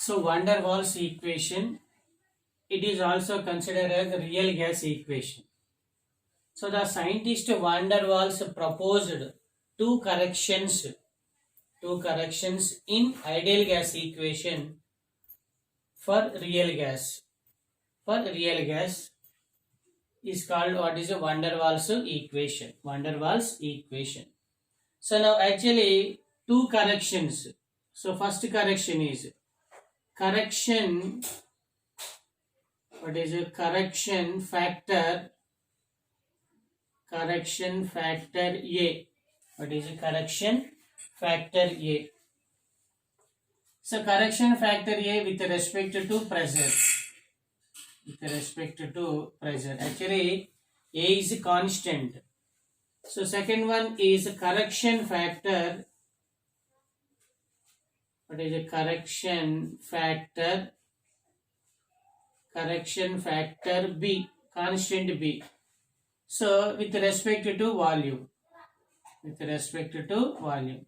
So van der Waals equation, it is also considered as the real gas equation. So the scientist van der Waals proposed two corrections in ideal gas equation for real gas. For real gas is called what is a van der Waals equation. Van der Waals equation. So now actually two corrections. So first correction is correction. What is a correction factor? Correction factor A. What is a correction factor A? So correction factor A with respect to pressure. With respect to pressure. Actually, A is constant. So second one is correction factor. What is a correction factor? Correction factor B, constant B. So with respect to volume. With respect to volume.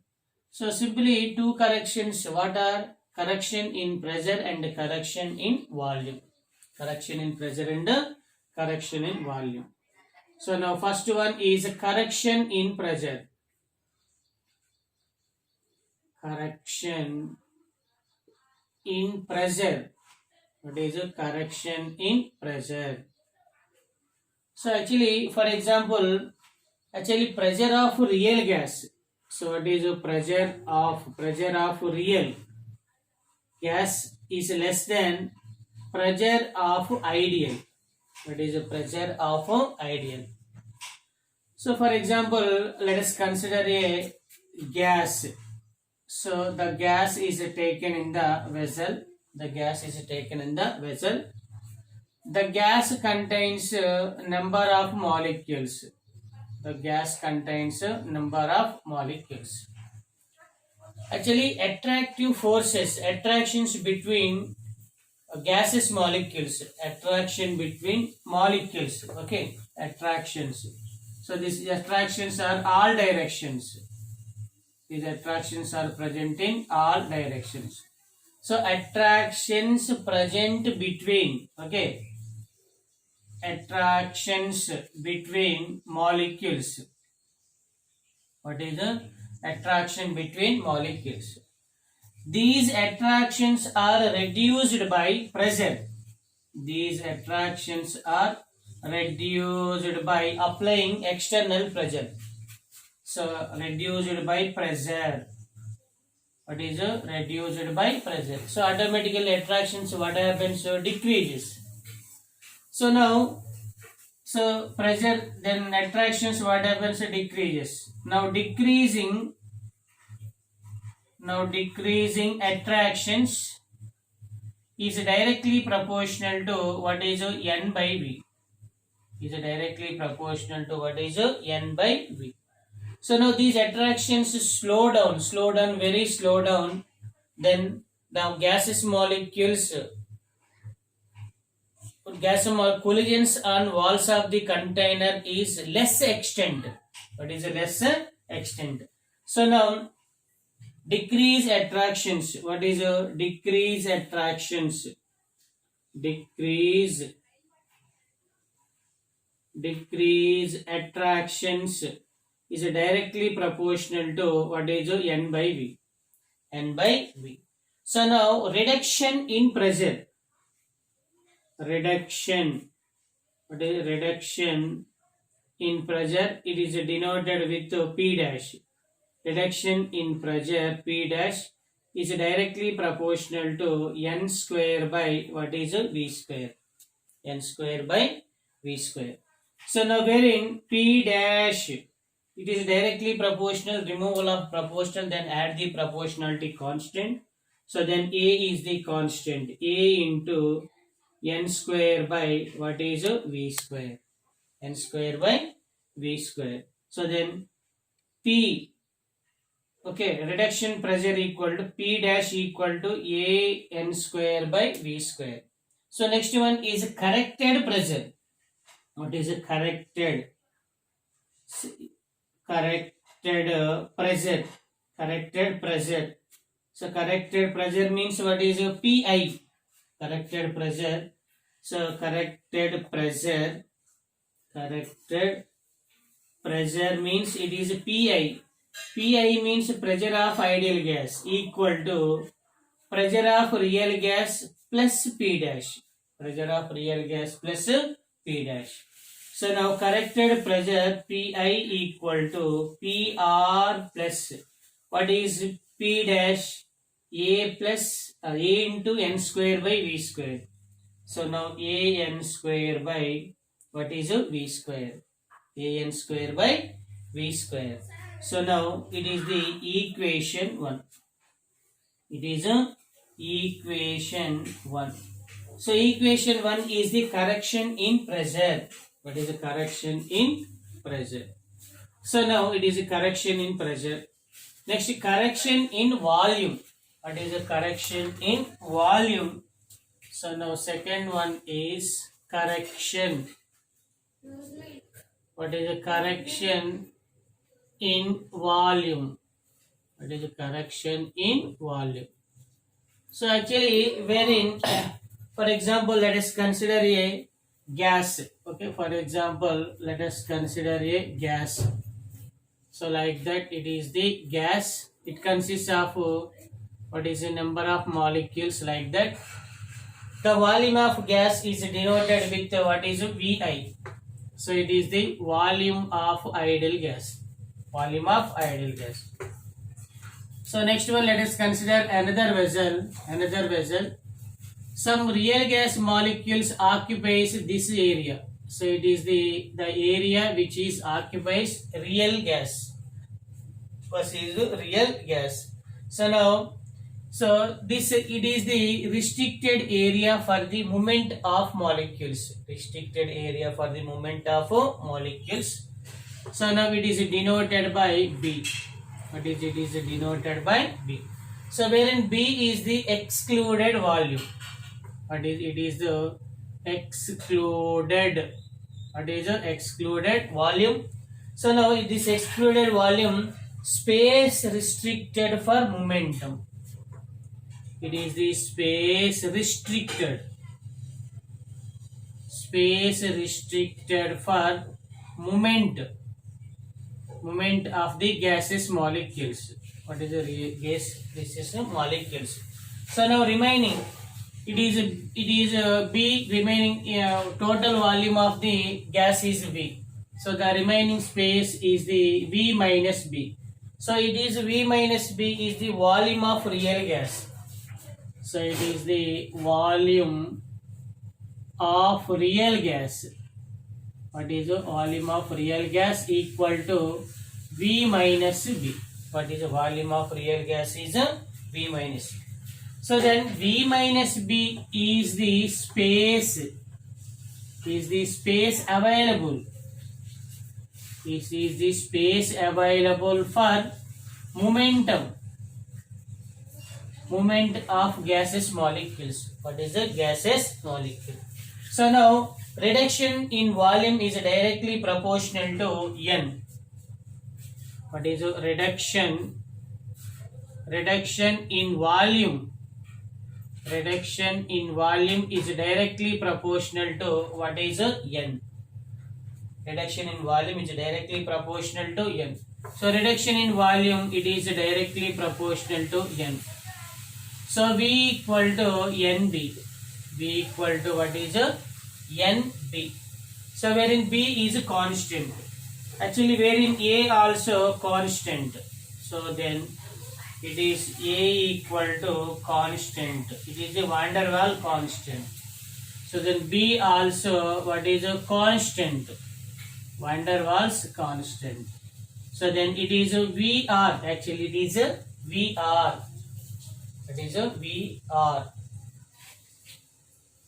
So simply two corrections. What are correction in pressure and correction in volume? Correction in pressure and correction in volume. So now first one is correction in pressure. Correction in pressure. What is a correction in pressure? So actually, for example, actually pressure of real gas. So what is the pressure of real gas is less than pressure of ideal. What is the pressure of ideal? So for example, let us consider a gas. So the gas is taken in the vessel. The gas is taken in the vessel. The gas contains number of molecules. The gas contains number of molecules. Actually, attractions between gases molecules, attraction between molecules. Okay, attractions. So these attractions are all directions. These attractions are present in all directions. So attractions present between, okay, attractions between molecules. What is the attraction between molecules? These attractions are reduced by pressure. These attractions are reduced by applying external pressure. So reduced by pressure. What is reduced by pressure? So automatically attractions what happens? So decreases. So now, so pressure then attractions what happens? Decreases. Now decreasing attractions is directly proportional to what is N by V. Is directly proportional to what is N by V. So now these attractions slow down, very slow down. Then now gaseous molecules, collisions on walls of the container is less extent. What is a less extent? So now decrease attractions. What is a decrease attractions? Decrease attractions is directly proportional to what is N by V. N by V. So now reduction in pressure. Reduction. What is reduction in pressure? It is denoted with P dash. Reduction in pressure P dash is directly proportional to N square by what is V square. N square by V square. So now wherein P dash, it is directly proportional, removal of proportional, then add the proportionality constant. So then A is the constant. A into N square by what is V square. N square by V square. So then P, okay, reduction pressure equal to P dash equal to A N square by V square. So next one is corrected pressure. What is a corrected pressure? Corrected pressure. So corrected pressure means what is PI? Corrected pressure. So corrected pressure means it is PI. PI means pressure of ideal gas equal to pressure of real gas plus P dash. Pressure of real gas plus P dash. So now corrected pressure PI equal to PR plus what is P dash? A plus A into N square by V square. So now A N square by what is V square? A N square by V square. So now it is the equation 1. It is a equation 1. So equation 1 is the correction in pressure. What is the correction in pressure? So now it is a correction in pressure. Next, correction in volume. What is the correction in volume? So now second one is correction. What is the correction in volume? What is the correction in volume? So actually wherein for example let us consider a gas. Okay, for example let us consider a gas. So like that it is the gas. It consists of what is the number of molecules like that. The volume of gas is denoted with what is VI. So it is the volume of ideal gas. Volume of ideal gas. So next one let us consider another vessel. Some real gas molecules occupies this area. So it is the area which is occupies real gas. What is real gas? So now this it is the restricted area for the movement of molecules. Restricted area for the movement of molecules. So now it is denoted by B. What is it? Is denoted by B. So wherein B is the excluded volume. What is it? Is the excluded. What is the excluded volume? So now this excluded volume space restricted for momentum. It is the space restricted for movement of the gaseous molecules. What is the gas? This is molecules. So now remaining it is B remaining total volume of the gas is V. So the remaining space is the V minus B. So it is V minus B is the volume of real gas. So it is the volume of real gas. What is the volume of real gas equal to V minus B. What is the volume of real gas is V minus B. So then V minus B is the space available. This is the space available for movement of gaseous molecules. What is the gaseous molecule? So now reduction in volume is directly proportional to N. What is the reduction in volume? Reduction in volume is directly proportional to what is N. Reduction in volume is directly proportional to N. So reduction in volume it is directly proportional to N. So V equal to NB. V equal to what is NB. So wherein B is a constant. Actually wherein A also constant. So then it is A equal to constant. It is a van der Waals constant. So then B also what is a constant. Van der Waals constant. So then it is a VR. Actually it is a VR. It is a VR.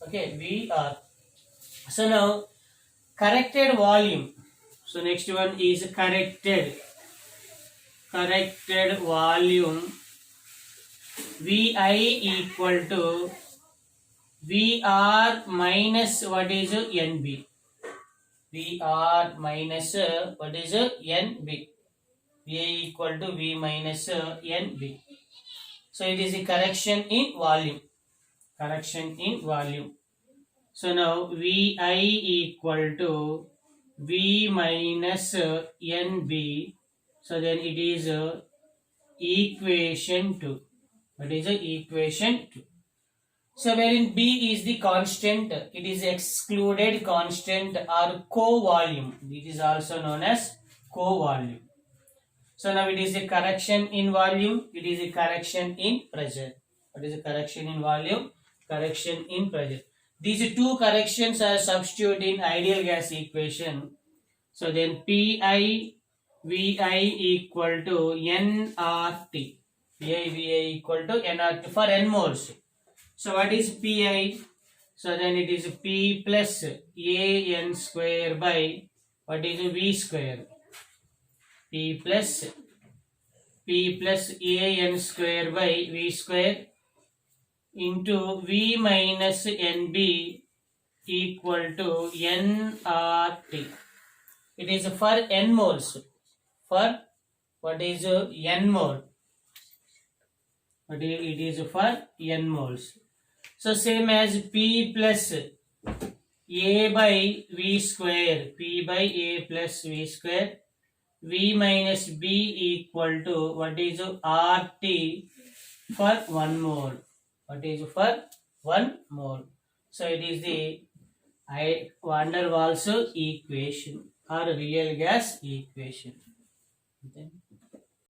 Okay, VR. So now corrected volume. So next one is corrected volume. VI equal to VR minus what is NB. VR minus what is NB. VA equal to V minus NB. So it is a correction in volume. Correction in volume. So now Vi equal to V minus NB. So then it is equation 2. What is the equation 2? So wherein B is the constant, it is excluded constant or co-volume. This is also known as co-volume. So now it is a correction in volume, it is a correction in pressure. What is a correction in volume? Correction in pressure. These two corrections are substituted in ideal gas equation. So then Pi Vi equal to nRT. Pi Vi equal to nRT for n moles. So what is Pi? So then it is P plus AN square by what is V square? P plus AN square by V square into V minus NB equal to nRT. It is for n moles. For what is n mole? But it is for n moles. So same as P plus A by V square. P by A plus V square. V minus B equal to what is RT for 1 mole. What is for 1 mole. So it is the van der Waals equation or real gas equation. Okay.